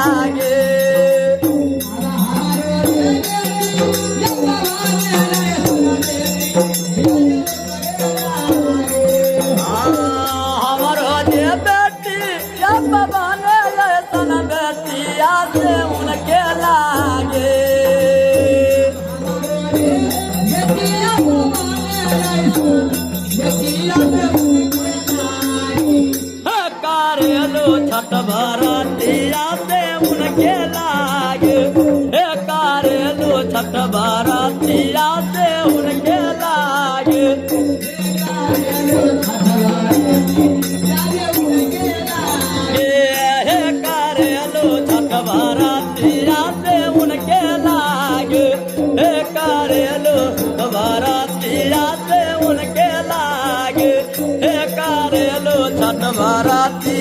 लागे हमारो जे बेटी जब बने सन बेटिया से उनके लागे कारेलो छठ भरतिया से उनके लागे कारेलो छठ भरतिया से उनके लागे कारेलो छठ भरतिया से उनके लागे कारेलो भरतिया से उनके लागे कारेलो छठ भरती